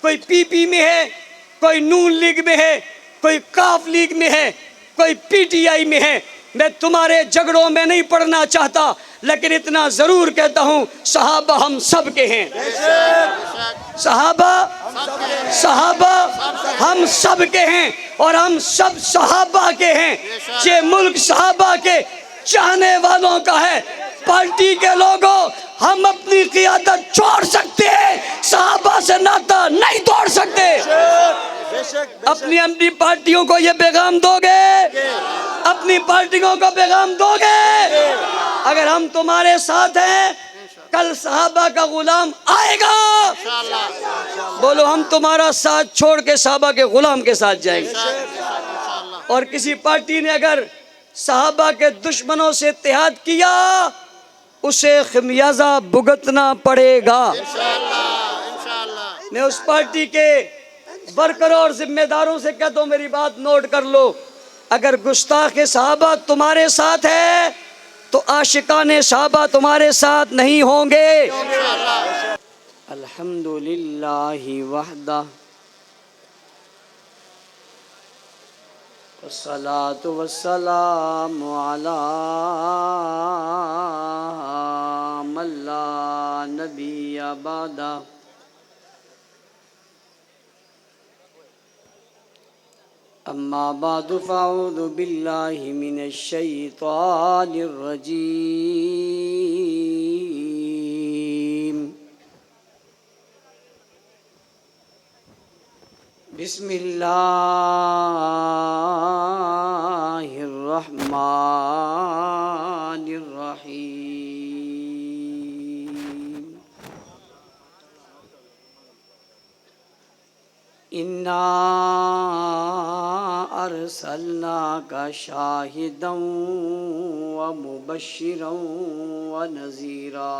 کوئی پی پی میں ہے، کوئی نون لیگ میں ہے، کوئی کاف لیگ میں ہے، کوئی پی ٹی آئی میں ہے۔ میں تمہارے جھگڑوں میں نہیں پڑنا چاہتا، لیکن اتنا ضرور کہتا ہوں صحابہ ہم سب کے ہیں۔ صحابہ ہم سب کے ہیں، اور ہم سب صحابہ کے ہیں۔ یہ ملک صحابہ کے چاہنے والوں کا ہے۔ پارٹی کے لوگوں، ہم اپنی قیادت چھوڑ سکتے ہیں، صحابہ سے ناطہ نہیں توڑ سکتے۔ اپنی پارٹیوں کو یہ پیغام دو گے؟ اپنی پارٹیوں کو پیغام دو گے؟ اگر ہم تمہارے ساتھ ہیں، کل صحابہ کا غلام آئے گا۔ بولو ہم تمہارا ساتھ چھوڑ کے صحابہ کے غلام کے ساتھ جائیں گے۔ اور کسی پارٹی نے اگر صحابہ کے دشمنوں سے اتحاد کیا، اسے خمیازہ بھگتنا پڑے گا۔ میں اس پارٹی کے ورکروں اور ذمہ داروں سے کہتا ہوں، میری بات نوٹ کر لو، اگر گستاخ صحابہ تمہارے ساتھ ہے تو عاشقان صحابہ تمہارے ساتھ نہیں ہوں گے۔ الحمدللہ وحدہ والصلاة والسلام علی من لا نبی بعدہ۔ اما بعد فاعوذ باللہ من الشیطان الرجیم۔ بسم اللہ الرحمن الرحیم۔ انا ارسلناک شاہدا ومبشرا ونذیرا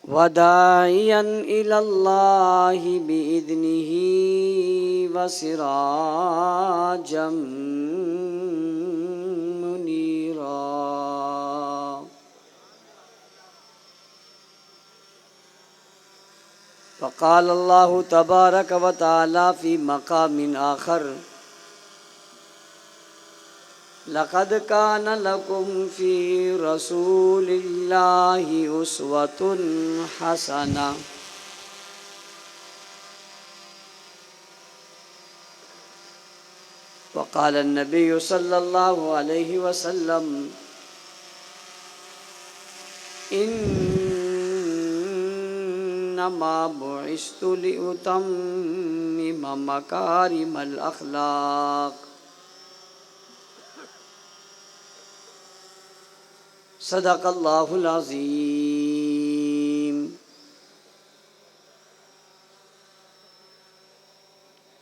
وداعیا الی اللہ بإذنہ وسراجا منیرا۔ وقال اللہ تبارک و تعالی فی مقام آخر: لقد كان لكم في رسول الله أسوة حسنة۔ وقال النبي صلى الله عليه وسلم: إنما بعثت لأتمم مكارم الأخلاق۔ صدق اللہ العظیم۔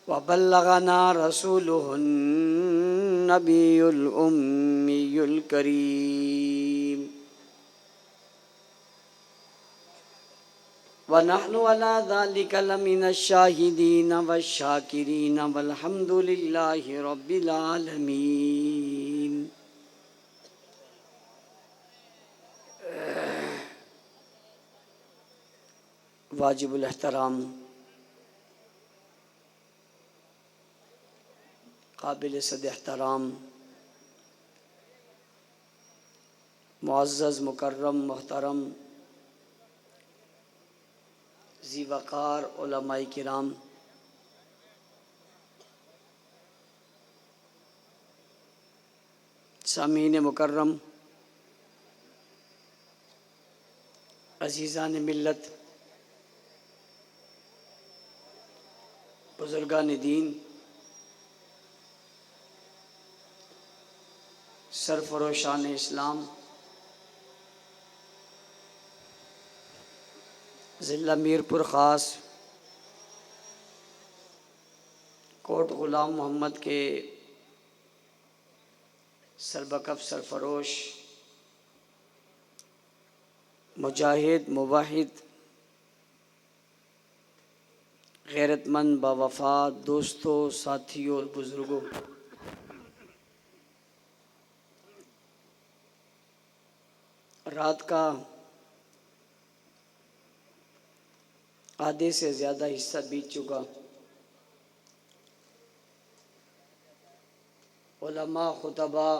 وبلغنا رسوله النبی الأمی الکریم۔ ونحن على ذلك لمن الشاہدین والشاکرین والحمد للہ رب العالمین۔ واجب الاحترام، قابل صد احترام، معزز مکرم محترم ذی وقار علماء کرام، سامعین مکرم، عزیزان ملت، بزرگان دین، سرفروشان اسلام، ضلع میرپور خاص کوٹ غلام محمد کے سربکف سرفروش، مجاہد، مباحث، غیرت مند، باوفا دوستوں، ساتھیوں اور بزرگوں، رات کا آدھے سے زیادہ حصہ بیت چکا. علماء، خطباء،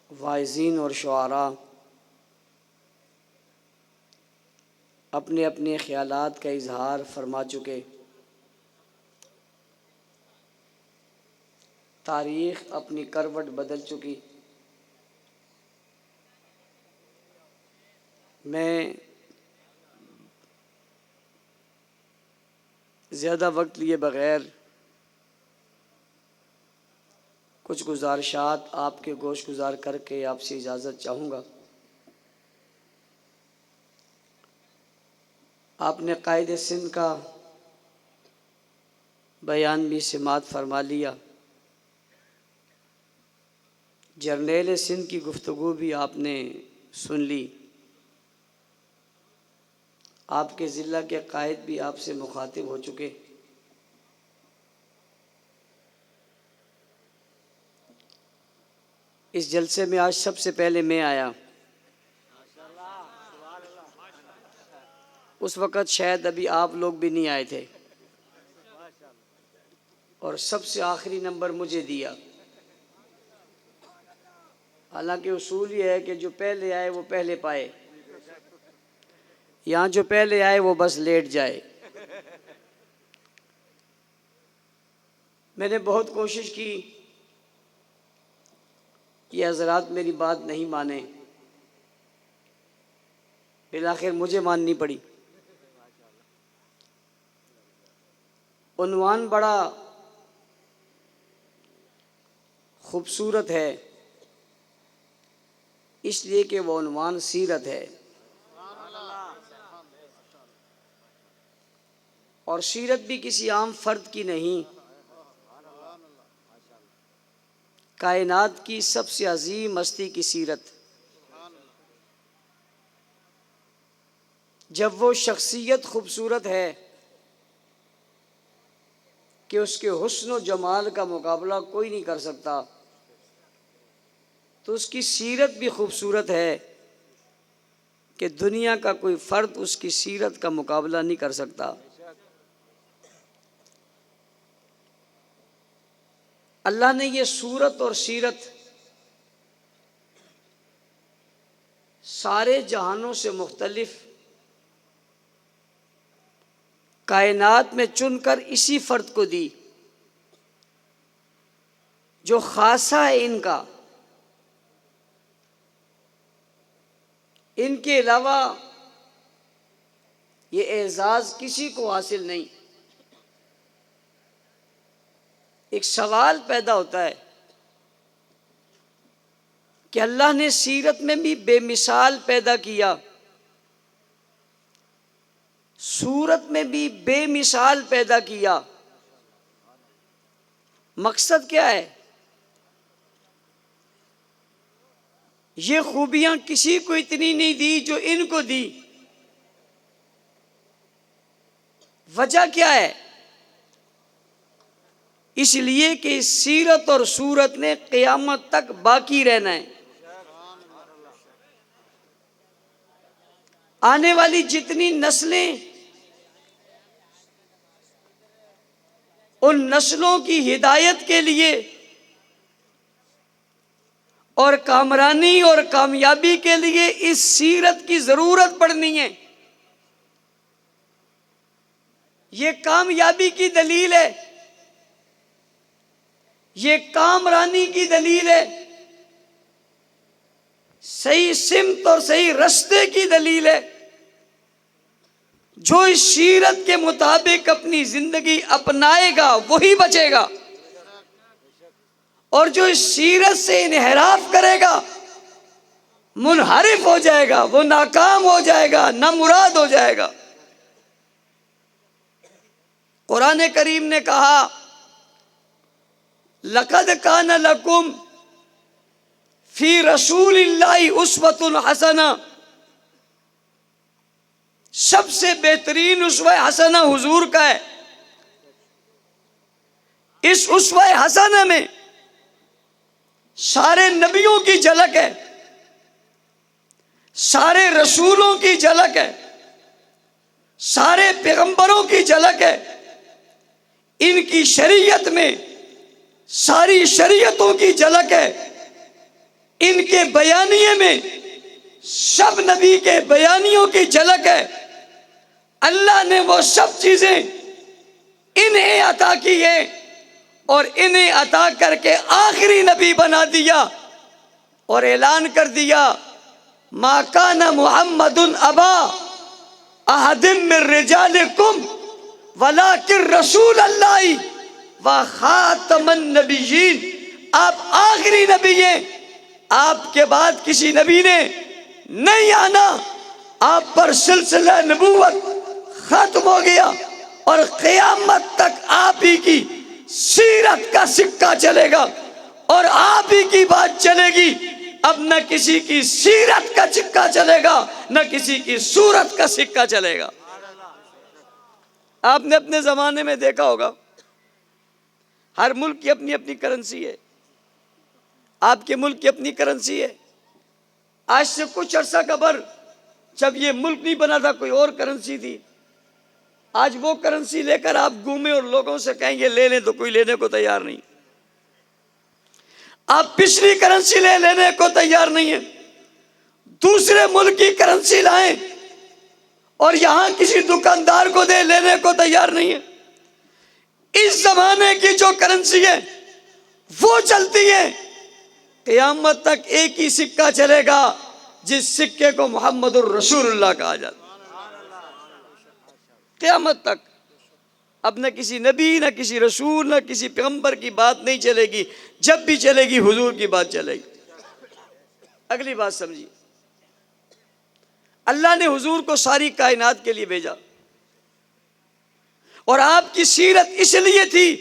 واعظین اور شعراء اپنے اپنے خیالات کا اظہار فرما چکے. تاریخ اپنی کروٹ بدل چکی. میں زیادہ وقت لیے بغیر کچھ گزارشات آپ کے گوش گزار کر کے آپ سے اجازت چاہوں گا. آپ نے قائد سندھ کا بیان بھی سماعت فرما لیا. جرنیل سندھ کی گفتگو بھی آپ نے سن لی. آپ کے ضلع کے قائد بھی آپ سے مخاطب ہو چکے. اس جلسے میں آج سب سے پہلے میں آیا. اس وقت شاید ابھی آپ لوگ بھی نہیں آئے تھے اور سب سے آخری نمبر مجھے دیا. حالانکہ اصول یہ ہے کہ جو پہلے آئے وہ پہلے پائے. یہاں جو پہلے آئے وہ بس لیٹ جائے. میں نے بہت کوشش کی یہ حضرات میری بات نہیں مانے. بالآخر مجھے ماننی پڑی. عنوان بڑا خوبصورت ہے اس لیے کہ وہ عنوان سیرت ہے، اور سیرت بھی کسی عام فرد کی نہیں، کائنات کی سب سے عظیم ہستی کی سیرت. جب وہ شخصیت خوبصورت ہے کہ اس کے حسن و جمال کا مقابلہ کوئی نہیں کر سکتا، تو اس کی سیرت بھی خوبصورت ہے کہ دنیا کا کوئی فرد اس کی سیرت کا مقابلہ نہیں کر سکتا. اللہ نے یہ صورت اور سیرت سارے جہانوں سے مختلف کائنات میں چن کر اسی فرد کو دی جو خاصہ ہے ان کا. ان کے علاوہ یہ اعزاز کسی کو حاصل نہیں. ایک سوال پیدا ہوتا ہے کہ اللہ نے سیرت میں بھی بے مثال پیدا کیا، صورت میں بھی بے مثال پیدا کیا. مقصد کیا ہے؟ یہ خوبیاں کسی کو اتنی نہیں دی جو ان کو دی. وجہ کیا ہے؟ اس لیے کہ اس سیرت اور صورت نے قیامت تک باقی رہنا ہے. آنے والی جتنی نسلیں ان نسلوں کی ہدایت کے لیے اور کامرانی اور کامیابی کے لیے اس سیرت کی ضرورت پڑنی ہے. یہ کامیابی کی دلیل ہے، یہ کامرانی کی دلیل ہے، صحیح سمت اور صحیح رستے کی دلیل ہے. جو اس سیرت کے مطابق اپنی زندگی اپنائے گا وہی بچے گا، اور جو اس سیرت سے انحراف کرے گا منحرف ہو جائے گا، وہ ناکام ہو جائے گا، نامراد ہو جائے گا. قرآن کریم نے کہا لَقَدْ كَانَ لَكُمْ فِي رَسُولِ اللَّهِ أُسْوَةٌ حَسَنَةٌ. سب سے بہترین اسوہ حسنہ حضور کا ہے. اس اسوہ حسنہ میں سارے نبیوں کی جھلک ہے، سارے رسولوں کی جھلک ہے. سارے پیغمبروں کی جھلک ہے، ان کی شریعت میں ساری شریعتوں کی جھلک ہے، ان کے بیانیے میں سب نبی کے بیانیوں کی جھلک ہے۔ اللہ نے وہ سب چیزیں انہیں عطا کی ہیں اور انہیں عطا کر کے آخری نبی بنا دیا اور اعلان کر دیا ما کان محمد ابا احد من رجالکم ولکن رسول اللہ و خاتم النبیین، آپ آخری نبی ہیں، آپ کے بعد کسی نبی نے نہیں آنا، آپ پر سلسلہ نبوت ختم ہو گیا اور قیامت تک آپ ہی کی سیرت کا سکہ چلے گا اور آپ ہی کی بات چلے گی۔ اب نہ کسی کی سیرت کا سکہ چلے گا نہ کسی کی صورت کا سکہ چلے گا۔ آپ نے اپنے زمانے میں دیکھا ہوگا ہر ملک کی اپنی اپنی کرنسی ہے، آپ کے ملک کی اپنی کرنسی ہے۔ آج سے کچھ عرصہ قبل جب یہ ملک نہیں بنا تھا کوئی اور کرنسی تھی، آج وہ کرنسی لے کر آپ گھومیں اور لوگوں سے کہیں گے لے لیں تو کوئی لینے کو تیار نہیں۔ آپ پچھلی کرنسی لینے کو تیار نہیں ہیں، دوسرے ملک کی کرنسی لائیں اور یہاں کسی دکاندار کو دے، لینے کو تیار نہیں ہے۔ اس زمانے کی جو کرنسی ہے وہ چلتی ہے، قیامت تک ایک ہی سکہ چلے گا جس سکے کو محمد الرسول اللہ کہا جاتا ہے۔ قیامت تک اب نہ کسی نبی نہ کسی رسول نہ کسی پیغمبر کی بات نہیں چلے گی، جب بھی چلے گی حضور کی بات چلے گی۔ اگلی بات سمجھیے، اللہ نے حضور کو ساری کائنات کے لیے بھیجا اور آپ کی سیرت اس لیے تھی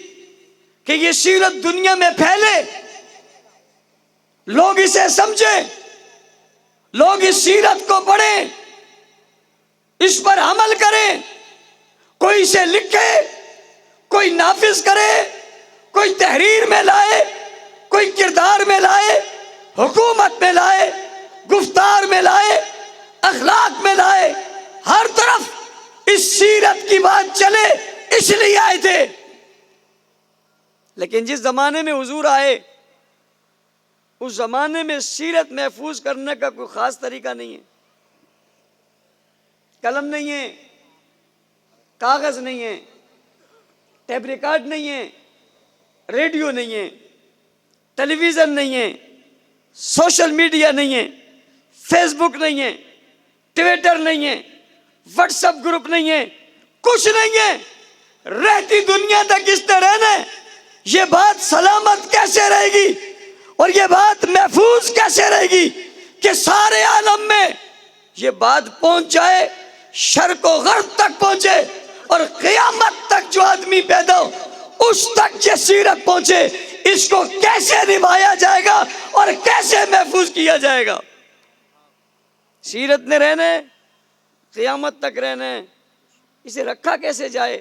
کہ یہ سیرت دنیا میں پھیلے، لوگ اسے سمجھیں، لوگ اس سیرت کو پڑھیں، اس پر عمل کریں، کوئی اسے لکھے، کوئی نافذ کرے، کوئی تحریر میں لائے، کوئی کردار میں لائے، حکومت میں لائے، گفتار میں لائے، اخلاق میں لائے، ہر طرف اس سیرت کی بات چلے، اس لیے آئے تھے۔ لیکن جس زمانے میں حضور آئے اس زمانے میں سیرت محفوظ کرنے کا کوئی خاص طریقہ نہیں ہے، قلم نہیں ہے، کاغذ نہیں ہے، ٹیپ ریکارڈ نہیں ہے، ریڈیو نہیں ہے، ٹیلی ویژن نہیں ہے، سوشل میڈیا نہیں ہے، فیس بک نہیں ہے، ٹویٹر نہیں ہے، واٹس ایپ گروپ نہیں ہے، کچھ نہیں ہے۔ رہتی دنیا تک اس نے رہنا ہے، یہ بات سلامت کیسے رہے گی اور یہ بات محفوظ کیسے رہے گی کہ سارے عالم میں یہ بات پہنچ جائے، شرق و غرب تک پہنچے اور قیامت تک جو آدمی پیدا ہو اس تک یہ سیرت پہنچے۔ اس کو کیسے نبھایا جائے گا اور کیسے محفوظ کیا جائے گا؟ سیرت نے رہنا ہے، قیامت تک رہنا ہے، اسے رکھا کیسے جائے،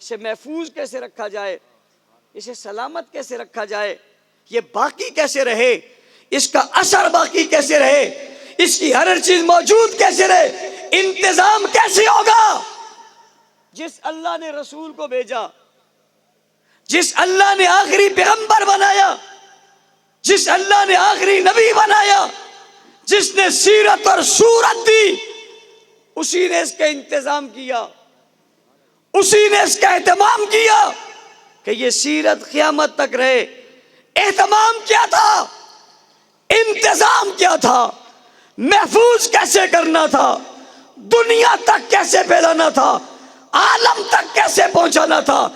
اسے محفوظ کیسے رکھا جائے، اسے سلامت کیسے رکھا جائے، یہ باقی کیسے رہے، اس کا اثر باقی کیسے رہے، اس کی ہر چیز موجود کیسے رہے، انتظام کیسے ہوگا؟ جس اللہ نے رسول کو بھیجا، جس اللہ نے آخری پیغمبر بنایا، جس اللہ نے آخری نبی بنایا، جس نے سیرت اور صورت دی، اسی نے اس کا انتظام کیا، اسی نے اس کا اہتمام کیا کہ یہ سیرت قیامت تک رہے۔ اہتمام کیا تھا، انتظام کیا تھا، محفوظ کیسے کرنا تھا، دنیا تک کیسے پھیلانا تھا، عالم تک کیسے پہنچانا تھا،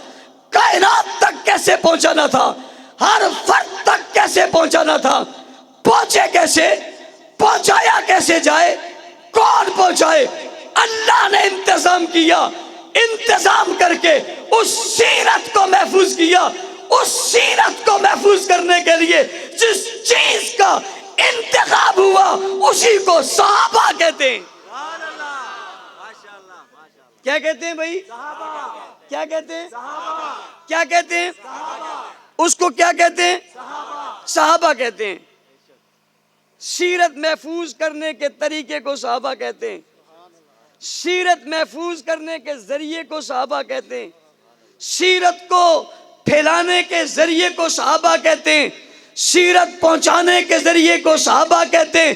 کائنات تک کیسے پہنچانا تھا، ہر فرد تک کیسے پہنچانا تھا، پہنچے کیسے، پہنچایا کیسے جائے، کون پہنچائے؟ اللہ نے انتظام کیا، انتظام کر کے اس سیرت کو محفوظ کیا۔ اس سیرت کو محفوظ کرنے کے لیے جس چیز کا انتخاب ہوا اسی کو صحابہ کہتے ہیں۔ کیا کہتے ہیں بھائی؟ کیا کہتے ہیں؟ کیا کہتے ہیں؟ اس کو کیا کہتے ہیں؟ صحابہ کہتے ہیں۔ سیرت محفوظ کرنے کے طریقے کو صحابہ کہتے ہیں۔ سیرت محفوظ کرنے کے ذریعے کو صحابہ کہتے ہیں، سیرت کو پھیلانے کے ذریعے کو صحابہ کہتے ہیں، سیرت پہنچانے کے ذریعے کو صحابہ کہتے ہیں،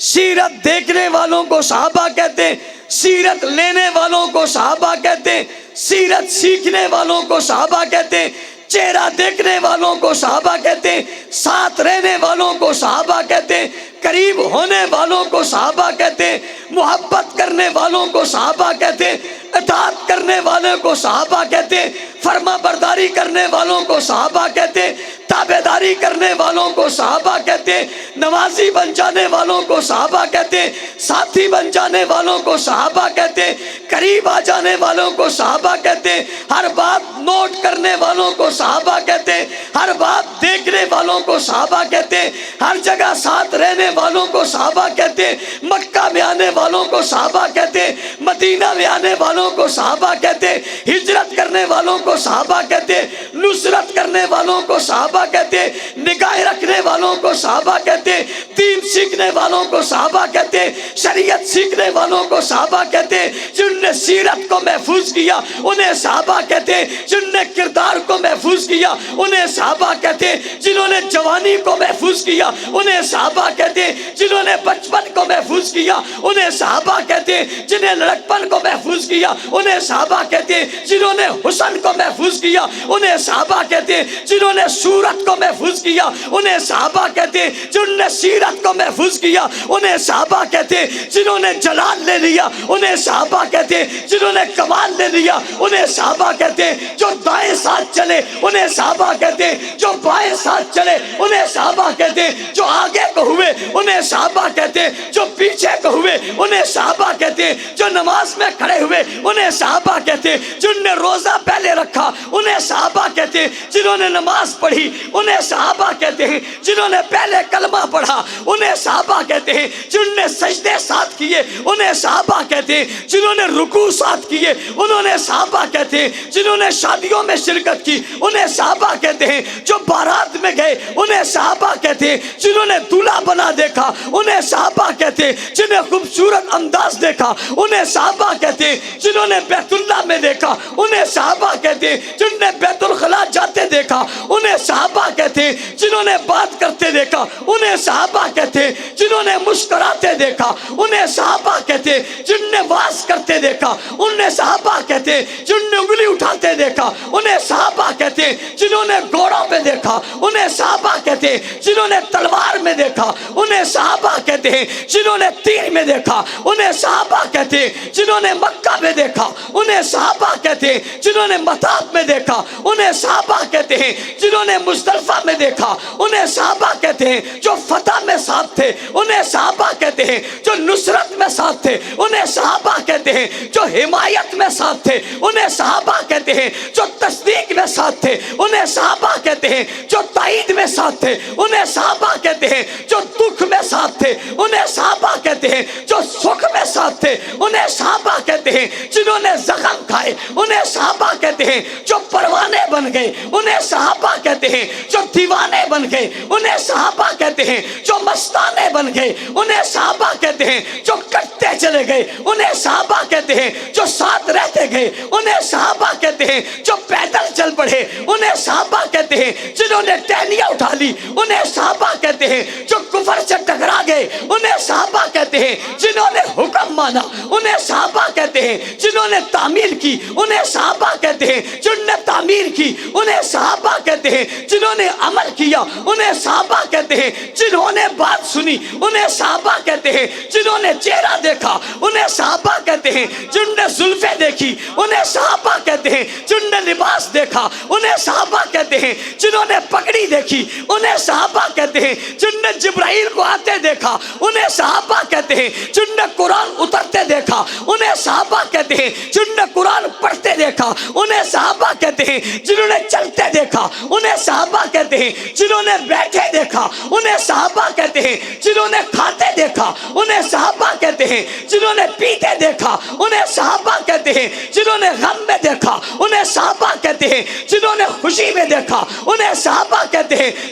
سیرت دیکھنے والوں کو صحابہ کہتے ہیں، سیرت لینے والوں کو صحابہ کہتے ہیں، سیرت سیکھنے والوں کو صحابہ کہتے ہیں، چہرہ دیکھنے والوں کو صحابہ کہتے ہیں، ساتھ رہنے والوں کو صحابہ کہتے ہیں، قریب ہونے والوں کو صحابہ کہتے ہیں، محبت کرنے والوں کو صحابہ کہتے ہیں، اطاعت کرنے والوں کو صحابہ کہتے ہیں، فرما برداری کرنے والوں کو صحابہ کہتے ہیں، تابعداری کرنے والوں کو صحابہ کہتے ہیں، نمازی بن جانے والوں کو صحابہ کہتے ہیں، ساتھی بن جانے والوں کو صحابہ کہتے ہیں، قریب آ جانے والوں کو صحابہ کہتے ہیں، ہر بات نوٹ کرنے والوں کو صحابہ کہتے ہیں، ہر بات دیکھنے والوں کو صحابہ کہتے ہیں، ہر جگہ ساتھ رہنے والوں کو صحابہ کہتے ہیں، مکہ میں آنے والوں کو صحابہ کہتے ہیں، مدینہ میں آنے والوں کو صحابہ کہتے ہیں، ہجرت کرنے والوں کو صحابہ کہتے ہیں، نصرت کرنے والوں کو صحابہ کہتے ہیں، نگاہ رکھنے والوں کو صحابہ کہتے ہیں، دین سیکھنے والوں کو صحابہ کہتے ہیں، شریعت سیکھنے والوں کو صحابہ کہتے ہیں، جن نے سیرت کو محفوظ کیا انہیں صحابہ کہتے ہیں، جن نے کردار کو محفوظ کیا انہیں صحابہ کہتے ہیں، جنہوں نے جوانی کو محفوظ کیا انہیں صحابہ کہتے ہیں، جنہوں نے بچپن کو محفوظ کیا انہیں صحابہ کہتے ہیں، جنہیں لڑکپن کو محفوظ کیا انہیں صحابہ کہتے ہیں، جنہوں نے حسن کو محفوظ کیا انہیں صحابہ کہتے ہیں، جنہوں نے صورت کو محفوظ کیا انہیں صحابہ کہتے ہیں، جنہوں نے سیرت کو محفوظ کیا انہیں صحابہ کہتے ہیں، جنہوں نے جلال لے لیا انہیں صحابہ کہتے ہیں، جنہوں نے کمال لے لیا انہیں صحابہ کہتے ہیں، جو دائیں ساتھ چلے انہیں صحابہ کہتے ہیں، جو بائیں ساتھ چلے انہیں صحابہ کہتے ہیں، جو آگے کو ہوئے انہیں صحابہ کہتے ہیں، جو پیچھے کو ہوئے انہیں صحابہ کہتے ہیں، جو نماز میں کھڑے ہوئے انہیں صحابہ کہتے ہیں، جن نے روزہ پہلے رکھا انہیں صحابہ کہتے ہیں، جنہوں نے نماز پڑھی انہیں صحابہ کہتے ہیں، جنہوں نے پہلے کلمہ پڑھا انہیں صحابہ کہتے ہیں، جن نے سجدے ساتھ کیے انہیں صحابہ کہتے ہیں، جنہوں نے رکوع ساتھ کیے انہوں نے صحابہ کہتے ہیں، جنہوں نے شادیوں میں شرکت کی انہیں صحابہ کہتے ہیں، جو بارات میں گئے انہیں صحابہ کہتے ہیں، جنہوں نے دولہا بنا دیکھا انہیں صحابہ کہتے ہیں، جنہیں خوبصورت انداز دیکھا انہیں صحابہ کہتے ہیں، جنہوں نے بیت اللہ میں دیکھا انہیں صحابہ کہتے ہیں، جنہوں نے بیت الخلا جاتے دیکھا انہیں صحابہ کہتے ہیں، جنہوں نے بات کرتے دیکھا انہیں صحابہ کہتے ہیں، جنہوں نے مسکراتے دیکھا انہیں صحابہ کہتے ہیں، جن نے واز کرتے دیکھا انہیں صحابہ کہتے ہیں، جن نے انگلی اٹھاتے دیکھا انہیں صحابہ کہتے ہیں، جنہوں نے گھوڑوں پہ دیکھا انہیں صحابہ کہتے ہیں، جنہوں نے تلوار میں دیکھا انہیں صحابہ کہتے ہیں، جنہوں نے تیر میں دیکھا انہیں صحابہ کہتے ہیں، جنہوں نے مکہ میں دیکھا انہیں صحابہ کہتے ہیں، جنہوں نے مطاف میں دیکھا انہیں صحابہ کہتے ہیں، جنہوں نے مزدلفہ میں دیکھا انہیں صحابہ کہتے ہیں، جو فتح میں ساتھ تھے انہیں صحابہ کہتے ہیں، جو نصرت میں ساتھ تھے انہیں صحابہ کہتے ہیں، جو حمایت میں ساتھ تھے انہیں صحابہ کہتے ہیں، جو تصدیق میں ساتھ تھے انہیں صحابہ کہتے ہیں، جو تائید میں ساتھ تھے انہیں صحابہ کہتے ہیں، جو دکھ میں ساتھ تھے انہیں صحابہ کہتے ہیں، جو سکھ میں ساتھ تھے انہیں صحابہ کہتے ہیں، جنہوں نے زخم کھائے انہیں صحابہ کہتے ہیں، جو پروانے بن گئے انہیں صحابہ کہتے ہیں، جو دیوانے بن گئے انہیں صحابہ کہتے ہیں، جو مستانے بن گئے انہیں صحابہ کہتے ہیں، جو کٹتے چلے گئے انہیں صحابہ کہتے ہیں، جو ساتھ رہتے گئے انہیں صحابہ کہتے ہیں، جو پیدل چل پڑے انہیں صحابہ کہتے ہیں، جنہوں نے ٹہنیاں اٹھا لی انہیں صحابہ کہتے ہیں، جو کفر سے ٹکرا گئے انہیں صحابہ کہتے ہیں، جنہوں نے حکم مانا انہیں صحابہ کہتے ہیں، جنہوں نے تعمیر کی انہیں صحابہ کہتے ہیں، جنہوں نے تعمیر کی انہیں صحابہ کہتے ہیں، جنہوں نے عمل کیا انہیں صحابہ کہتے ہیں، جنہوں نے بات سنی انہیں صحابہ کہتے ہیں، جنہوں نے چہرہ دیکھا انہیں صحابہ کہتے ہیں، جنہوں نے زلفیں دیکھی انہیں صحابہ کہتے ہیں، جنہوں نے لباس دیکھا انہیں صحابہ کہتے ہیں، جنہوں نے پگڑی دیکھی انہیں صحابہ کہتے ہیں، جنہوں نے جبرائیل کو آتے دیکھا انہیں صحابہ کہتے ہیں، جنہوں نے قرآن اترتے دیکھا انہیں صحابہ کہتے ہیں، جنہوں نے قرآن پڑھتے دیکھا انہیں صحابہ کہتے ہیں، جنہوں نے چلتے دیکھا انہیں صحابہ کہتے ہیں، جنہوں نے بیٹھے دیکھا انہیں صحابہ کہتے ہیں، جنہوں نے کھاتے دیکھا انہیں صحابہ کہتے ہیں، جنہوں نے پیتے دیکھا انہیں صحابہ کہتے ہیں، جنہوں نے غم میں دیکھا انہیں صحابہ کہتے ہیں، جنہوں نے خوشی میں دیکھا انہیں صحابہ کہتے ہیں،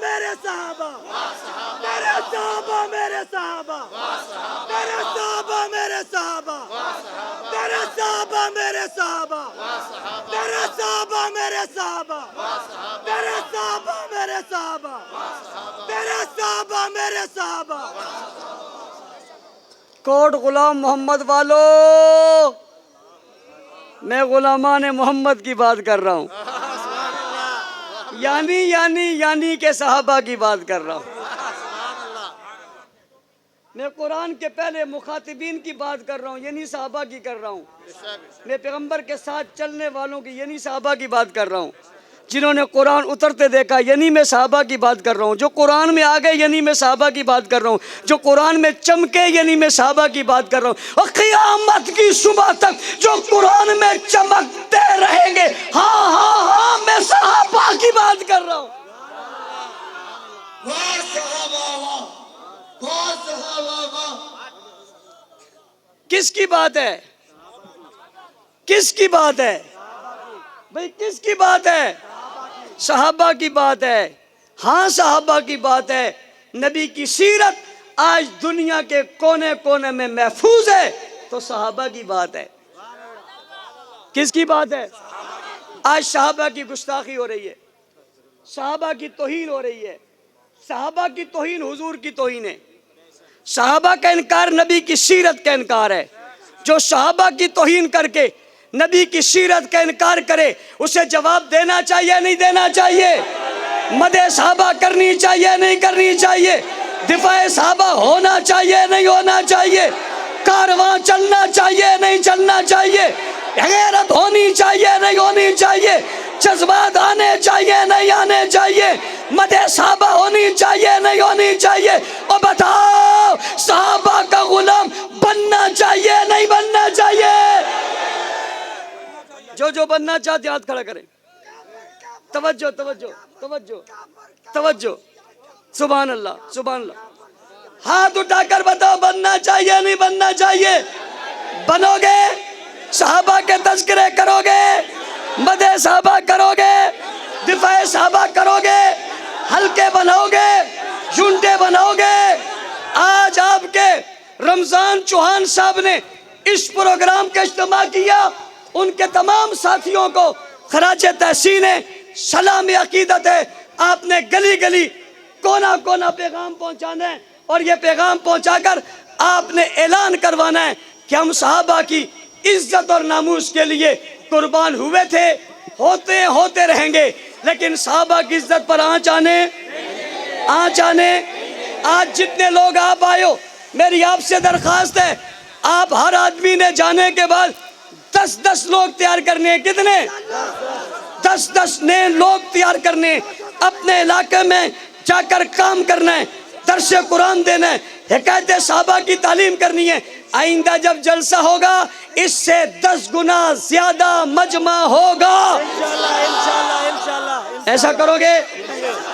میرے صحابہ، میرے صحابہ، میرے صحابہ، میرے صحابہ، میرے صحابہ، میرے صحابہ، میرے صحابہ، میرے صحابہ، میرے صحابہ، میرے صحابہ، میرے صحابہ، میرے صحابہ، میرے صحابہ۔ کوٹ غلام محمد والو، میں غلامان محمد کی بات کر رہا ہوں، یعنی کے صحابہ کی بات کر رہا ہوں۔ میں قرآن کے پہلے مخاطبین کی بات کر رہا ہوں، یعنی صحابہ کی کر رہا ہوں۔ میں پیغمبر کے ساتھ چلنے والوں کی یعنی صحابہ کی بات کر رہا ہوں، جنہوں نے قرآن اترتے دیکھا یعنی میں صحابہ کی بات کر رہا ہوں، جو قرآن میں آ گئے یعنی میں صحابہ کی بات کر رہا ہوں، جو قرآن میں چمکے یعنی میں صحابہ کی بات کر رہا ہوں، اور قیامت کی صبح تک جو قرآن میں چمکتے رہیں گے، ہاں میں صحابہ کی بات کر رہا ہوں۔ کس کی بات ہے؟ کس کی بات ہے بھئی؟ کس کی بات ہے؟ صحابہ کی بات ہے۔ ہاں صحابہ کی بات ہے۔ نبی کی سیرت آج دنیا کے کونے کونے میں محفوظ ہے تو صحابہ کی بات ہے۔ کس کی بات ہے؟ آج صحابہ کی گستاخی ہو رہی ہے، صحابہ کی توہین ہو رہی ہے۔ صحابہ کی توہین حضور کی توہین ہے، صحابہ کا انکار نبی کی سیرت کا انکار ہے۔ جو صحابہ کی توہین کر کے نبی کی سیرت کا انکار کرے اسے جواب دینا چاہیے نہیں دینا چاہیے؟ مدح صحابہ کرنی چاہیے نہیں کرنی چاہیے؟ دفاع صحابہ ہونا چاہیے نہیں ہونا چاہیے؟ کارواں چلنا چاہیے نہیں چلنا چاہیے؟ غیرت ہونی چاہیے نہیں ہونی چاہیے؟ جذبات آنے چاہیے نہیں آنے چاہیے؟ مدح صحابہ ہونی چاہیے نہیں ہونی چاہیے؟ اور بتاؤ صحابہ کا غلام بننا چاہیے نہیں بننا چاہیے؟ جو بننا چاہتے ہاتھ کھڑا کریں۔ توجہ توجہ توجہ توجہ، سبحان اللہ سبحان اللہ۔ ہاتھ اٹھا کر بتاؤ بننا چاہیے نہیں بننا چاہیے؟ بنو گے؟ صحابہ کے تذکرے کرو گے؟ مدح صحابہ کرو گے؟ دفاع صحابہ کرو گے؟ حلقے بناؤ گے؟ جھنڈے بناؤ گے؟ آج آپ کے رمضان چوہان صاحب نے اس پروگرام کا اجتماع کیا، ان کے تمام ساتھیوں کو خراج تحسین ہے، سلام عقیدت ہے۔ آپ نے گلی گلی کونا کونا پیغام پہنچانا ہے، اور یہ پیغام پہنچا کر آپ نے اعلان کروانا ہے کہ ہم صحابہ کی عزت اور ناموس کے لیے قربان ہوئے تھے، ہوتے رہیں گے، لیکن صحابہ کی عزت پر آنچ آنے۔ آج جتنے لوگ آپ آئے ہو، میری آپ سے درخواست ہے، آپ ہر آدمی نے جانے کے بعد 10 لوگ تیار کرنے ہیں۔ کتنے؟ 10 نئے لوگ تیار کرنے، اپنے علاقے میں جا کر کام کرنا ہے، درس قرآن دینا ہے، حکایت صحابہ کی تعلیم کرنی ہے۔ آئندہ جب جلسہ ہوگا اس سے 10 گنا زیادہ مجمع ہوگا۔ ایسا کرو گے؟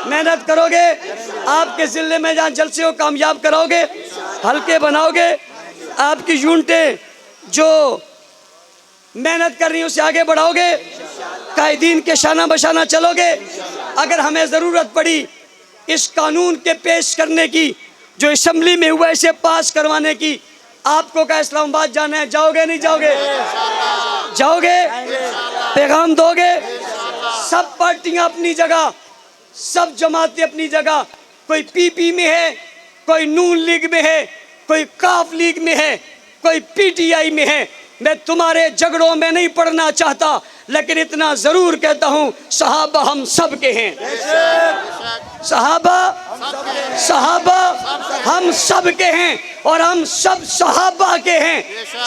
محنت کرو گے؟ آپ کے ضلع میں جہاں جلسے ہو کامیاب کراؤ گے؟ حلقے بناؤ گے؟ آپ کی یونٹیں جو محنت کر رہی ہیں اسے آگے بڑھاؤ گے؟ قائدین کے شانہ بشانہ چلو گے؟ اگر ہمیں ضرورت پڑی اس قانون کے پیش کرنے کی جو اسمبلی میں ہوا اسے پاس کروانے کی، آپ کو کہا اسلام آباد جانا ہے، جاؤ گے نہیں جاؤ گے؟ جاؤ گے؟ پیغام دو گے؟ سب پارٹیاں اپنی جگہ، سب جماعتیں اپنی جگہ، کوئی پی پی میں ہے، کوئی نون لیگ میں ہے، کوئی کاف لیگ میں ہے، کوئی پی ٹی آئی میں ہے۔ میں تمہارے جھگڑوں میں نہیں پڑنا چاہتا، لیکن اتنا ضرور کہتا ہوں صحابہ ہم سب کے ہیں۔ صحابہ ہم سب کے ہیں، اور ہم سب صحابہ کے ہیں۔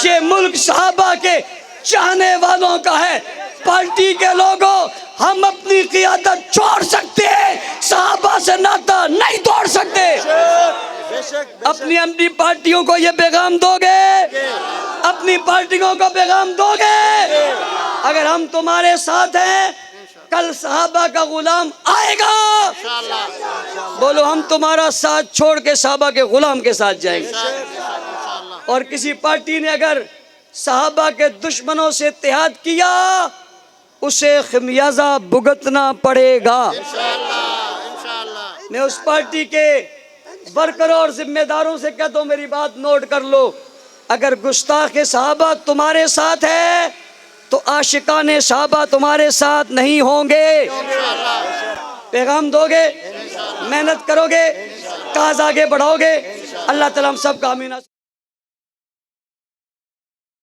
یہ ملک صحابہ کے چاہنے والوں کا ہے۔ پارٹی کے لوگوں ہم اپنی قیادت چھوڑ سکتے ہیں، صحابہ سے ناطہ نہیں توڑ سکتے۔ اپنی پارٹیوں کو یہ پیغام دو گے؟ اپنی پارٹیوں کو پیغام دو گے؟ اگر ہم تمہارے ساتھ ہیں کل صحابہ کا غلام آئے گا۔ بولو ہم تمہارا ساتھ چھوڑ کے صحابہ کے غلام کے ساتھ جائیں گے۔ اور کسی پارٹی نے اگر صحابہ کے دشمنوں سے اتحاد کیا اسے خمیازہ بھگتنا پڑے گا۔ میں اس پارٹی کے ورکروں اور ذمہ داروں سے کہتا ہوں میری بات نوٹ کر لو، اگر گستاخ صحابہ تمہارے ساتھ ہے تو عاشقان صحابہ تمہارے ساتھ نہیں ہوں گے۔ پیغام دو گے، محنت کرو گے، کاز آگے بڑھاؤ گے، اللہ تعالیٰ ہم سب کا آمین۔